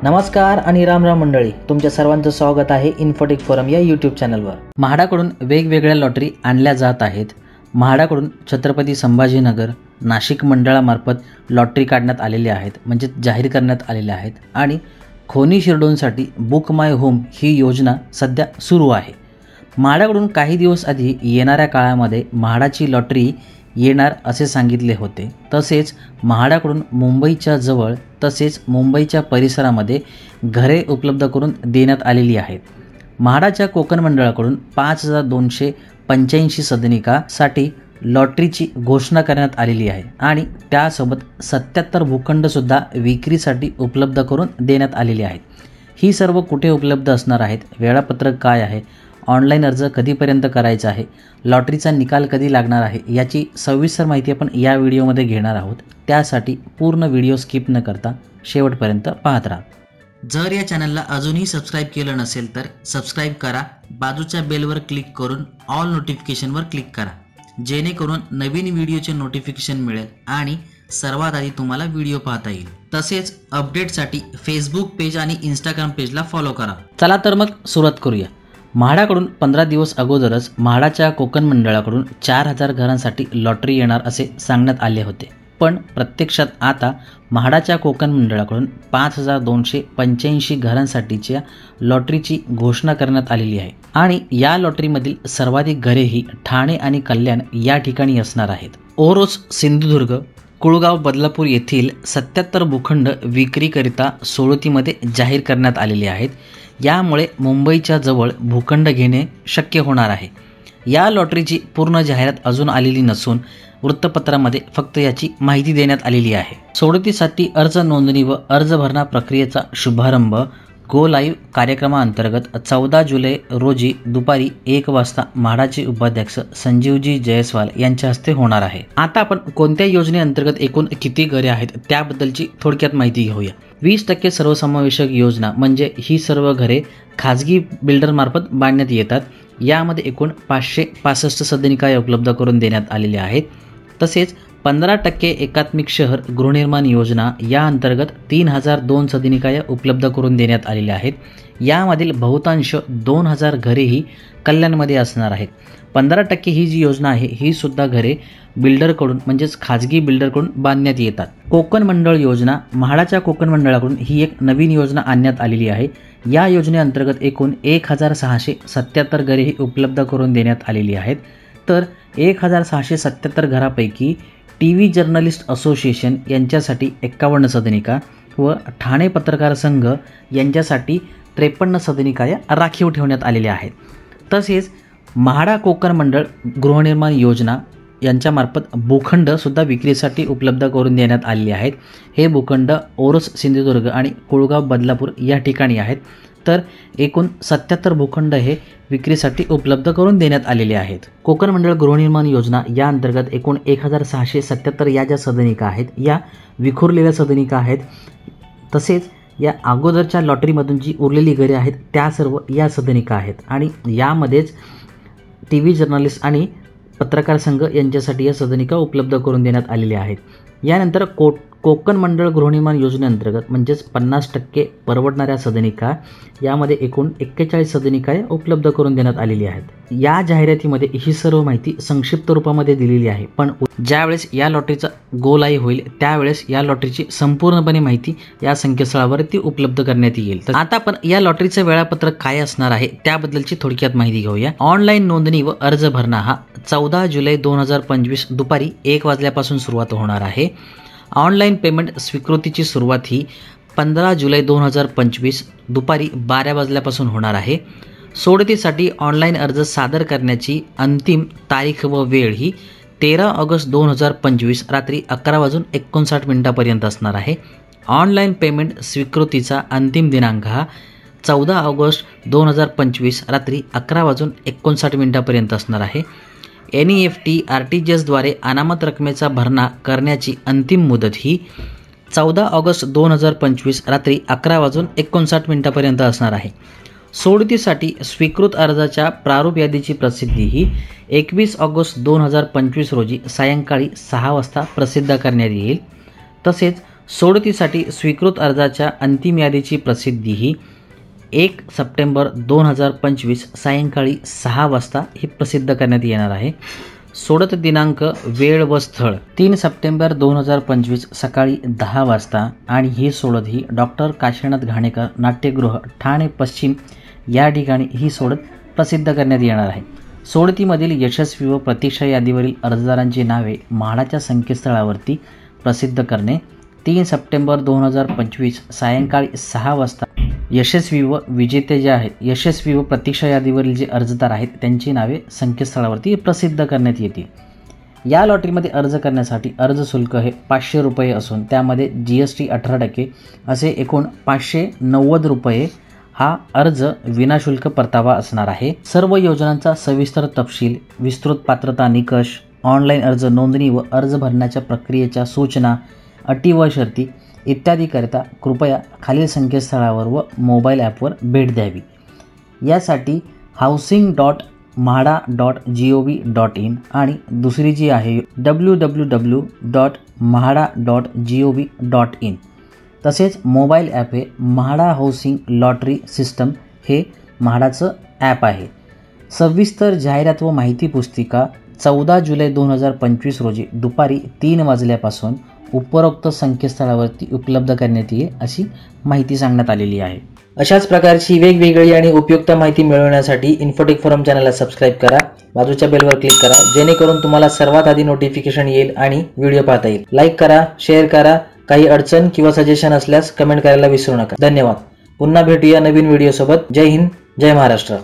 नमस्कार आणि राम राम मंडळी, तुमच्या सर्वांचं स्वागत आहे इन्फोटेक फोरम या यूट्यूब चॅनलवर। म्हाडाकडून वेगवेगळ्या लॉटरी आणल्या जात आहेत। म्हाडाकडून छत्रपती संभाजीनगर नाशिक मंडळामार्फत लॉटरी काढण्यात आलेल्या आहेत, म्हणजे जाहीर करण्यात आलेल्या आहेत। आणि खोनी शिरडोनसाठी बुक माय होम ही योजना सध्या सुरू आहे। म्हाडाकडून काही दिवस आधी येणाऱ्या काळामध्ये म्हाडाची लॉटरी येणार असे सांगितले होते। तसेच म्हाडाकडून मुंबईच्या जवळ तसेच मुंबईच्या परिसरामध्ये घरे उपलब्ध करून देण्यात आलेली आहेत। म्हाडाच्या कोकण मंडळाकडून 5285 सदनिकासाठी लॉटरीची घोषणा करण्यात आलेली आहे आणि त्यासोबत 77 भूखंडसुद्धा विक्रीसाठी उपलब्ध करून देण्यात आलेली आहेत। ही सर्व कुठे उपलब्ध असणार आहेत, वेळापत्रक काय आहे, ऑनलाईन अर्ज कधीपर्यंत करायचा आहे, लॉटरीचा निकाल कधी लागणार आहे, याची सविस्तर माहिती आपण या व्हिडिओमध्ये घेणार आहोत। त्यासाठी पूर्ण व्हिडिओ स्किप न करता शेवटपर्यंत पाहत राहा। जर या चॅनलला अजूनही सबस्क्राईब केलं नसेल तर सबस्क्राईब करा, बाजूच्या बेलवर क्लिक करून ऑल नोटिफिकेशनवर क्लिक करा, जेणेकरून नवीन व्हिडिओचे नोटिफिकेशन मिळेल आणि सर्वात आधी तुम्हाला व्हिडिओ पाहता येईल। तसेच अपडेटसाठी फेसबुक पेज आणि इंस्टाग्राम पेजला फॉलो करा। चला तर मग सुरुवात करूया। म्हाडाकडून 15 दिवस अगोदरच म्हाडाच्या कोकण मंडळाकडून 4000 घरांसाठी लॉटरी येणार असे सांगण्यात आले होते, पण प्रत्यक्षात आता म्हाडाच्या कोकण मंडळाकडून 5285 घरांसाठीच्या लॉटरीची घोषणा करण्यात आलेली आहे। आणि या लॉटरीमधील सर्वाधिक घरे ही ठाणे आणि कल्याण या ठिकाणी असणार आहेत। ओरोस, सिंधुदुर्ग, कुळगाव, बदलापूर येथील 77 भूखंड विक्रीकरिता सोडतीमध्ये जाहीर करण्यात आलेले आहेत। यामुळे मुंबईच्या जवळ भूखंड घेणे शक्य होणार आहे। या लॉटरीची पूर्ण जाहिरात अजून आलेली नसून वृत्तपत्रामध्ये फक्त याची माहिती देण्यात आलेली आहे। सोडतीसाठी अर्ज नोंदणी व अर्ज भरणा प्रक्रियेचा शुभारंभ गो लाईव्ह कार्यक्रमाअंतर्गत 14 जुलै रोजी दुपारी 1 वाजता म्हाडाचे उपाध्यक्ष संजीवजी जयस्वाल यांच्या हस्ते होणार आहे। आता आपण कोणत्या योजनेअंतर्गत एकूण किती घरे आहेत त्याबद्दलची थोडक्यात माहिती घेऊया। 20% सर्वसमावेशक योजना म्हणजे ही सर्व घरे खाजगी बिल्डरमार्फत बांधण्यात येतात। यामध्ये एकूण 565 सदनिका उपलब्ध करून देण्यात आलेल्या आहेत। तसेच 15% एकात्मिक शहर गृहनिर्माण योजना या अंतर्गत 3002 सदनिका उपलब्ध करून देण्यात आलेल्या आहेत। यामधील बहुतांश 2000 घरेही कल्याणमध्ये असणार आहेत। 15% ही जी योजना आहे ही सुद्धा घरे बिल्डरकडून म्हणजेच खाजगी बिल्डरकडून बांधण्यात येतात। कोकण मंडळ योजना, म्हाडाच्या कोकण मंडळाकडून ही एक नवीन योजना आणण्यात आलेली आहे। या योजनेअंतर्गत एकूण 1677 घरे ही उपलब्ध करून देण्यात आलेली आहेत। तर 1677 घरापैकी टीव्ही जर्नलिस्ट असोसिएशन यांच्यासाठी 51 सदनिका व ठाणे पत्रकार संघ यांच्यासाठी 53 सदनिका राखीव ठेवण्यात आलेल्या आहेत। तसेच म्हाडा कोकण मंडळ गृहनिर्माण योजना यांच्यामार्फत भूखंड सुद्धा विक्रीसाठी उपलब्ध करून देण्यात आलेले आहेत। हे भूखंड ओरोस, सिंधुदुर्ग आणि कुळगाव, बदलापूर या ठिकाणी आहेत। तर एकूण 77 भूखंड हे विक्रीसाठी उपलब्ध करून देण्यात आलेले आहेत। कोकण मंडळ गृहनिर्माण योजना या अंतर्गत एकूण 1677 या ज्या सदनिका आहेत या विखुरलेल्या सदनिका आहेत। तसेच या अगोदरच्या लॉटरीमधून जी उरलेली घरे आहेत त्या सर्व या सदनिका आहेत आणि यामध्येच टीव्ही जर्नलिस्ट आणि पत्रकार संघ यांच्यासाठी या सदनिका उपलब्ध करून देण्यात आलेल्या आहेत। यानंतर कोकण मंडळ गृहनिर्माण योजनेअंतर्गत म्हणजेच 50% परवडणाऱ्या सदनिका यामध्ये एकूण 41 सदनिका उपलब्ध करून देण्यात आलेली आहेत। या जाहिरातीमध्ये ही सर्व माहिती संक्षिप्त रूपामध्ये दिलेली आहे, पण ज्यावेळेस या लॉटरीचा गो लाईव्ह होईल त्यावेळेस या लॉटरीची संपूर्णपणे माहिती या संकेतस्थळावरती उपलब्ध करण्यात येईल। तर आता आपण या लॉटरीचं वेळापत्रक काय असणार आहे त्याबद्दलची थोडक्यात माहिती घेऊया। ऑनलाईन नोंदणी व अर्ज भरणा हा 14 जुलै 2025 दुपारी 1 वाजल्यापासून सुरुवात होणार आहे। ऑनलाईन पेमेंट स्वीकृतीची सुरुवात ही 15 जुलै 2025 दुपारी 12 वाजल्यापासून होणार आहे। सोडतीसाठी ऑनलाईन अर्ज सादर करण्याची अंतिम तारीख व वेळ ही 13 ऑगस्ट 2025 रात्री 11:59 पर्यंत असणार आहे। ऑनलाईन पेमेंट स्वीकृतीचा अंतिम दिनांक हा 14 ऑगस्ट 2025 रात्री 11:59 पर्यंत असणार आहे। NEFT RTGSद्वारे अनामत रकमेचा भरणा करण्याची अंतिम मुदत ही 14 ऑगस्ट 2025 रात्री 11:59 पर्यंत असणार आहे। सोडतीसाठी स्वीकृत अर्जाच्या प्रारूप यादीची प्रसिद्धी ही 21 ऑगस्ट 2025 रोजी सायंकाळी 6 वाजता प्रसिद्ध करण्यात येईल। तसेच सोडतीसाठी स्वीकृत अर्जाच्या अंतिम यादीची प्रसिद्धी ही 1 सप्टेंबर 2025 सायंकाळी 6 वाजता ही प्रसिद्ध करण्यात येणार आहे. सोडत दिनांक, वेळ व स्थळ 3 सप्टेंबर 2025 सकाळी 10 वाजता आणि ही सोडत ही डॉक्टर काशीनाथ घाणेकर नाट्यगृह ठाणे पश्चिम या ठिकाणी ही सोडत प्रसिद्ध करण्यात येणार आहे. सोडतीमधील यशस्वी व प्रतीक्षा यादीवरील अर्जदारांची नावे म्हाडाच्या संकेतस्थळावरती प्रसिद्ध करणे. 3 सप्टेंबर 2025 सायंकाळी 6 वाजता यशस्वी व विजेते जे आहेत, यशस्वी व प्रतीक्षा यादीवरील जे अर्जदार आहेत त्यांची नावे संकेतस्थळावरती प्रसिद्ध करण्यात येतील. या लॉटरीमध्ये अर्ज करण्यासाठी अर्ज शुल्क हे 500 रुपये असून त्यामध्ये GST 18% असे एकूण 590 रुपये हा अर्ज विनाशुल्क परतावा असणार आहे. सर्व योजनांचा सविस्तर तपशील, विस्तृत पात्रता निकष, ऑनलाईन अर्ज नोंदणी व अर्ज भरण्याच्या प्रक्रियेच्या सूचना, अटी व शर्ती इत्यादीकरिता कृपया खालील संकेतस्थळावर व मोबाईल ॲपवर भेट द्यावी. यासाठी housing.mahada.gov.in आणि दुसरी जी आहे www.mahada.gov.in. तसेच मोबाईल ॲप हे म्हाडा हाऊसिंग लॉटरी सिस्टम हे म्हाडाचं ॲप आहे. सविस्तर जाहिरात व माहिती पुस्तिका 14 जुलै 2025 रोजी दुपारी 3 वाजल्यापासून उपरोक्त संकेतस्थळावरती उपलब्ध करण्यात येईल अशी माहिती सांगण्यात आलेली आहे. अशाच प्रकारची वेगवेगळी आणि उपयुक्त माहिती मिळवण्यासाठी इन्फोटेक फोरम चॅनलला सबस्क्राईब करा, बाजूच्या बेलवर क्लिक करा जेणेकरून तुम्हाला सर्वात आधी नोटिफिकेशन येईल आणि व्हिडिओ पाहता येईल. लाईक करा, शेअर करा. काही अडचण किंवा सजेशन असल्यास कमेंट करायला विसरू नका. धन्यवाद. पुन्हा भेटूया नवीन व्हिडिओ सोबत. जय हिंद, जय महाराष्ट्र.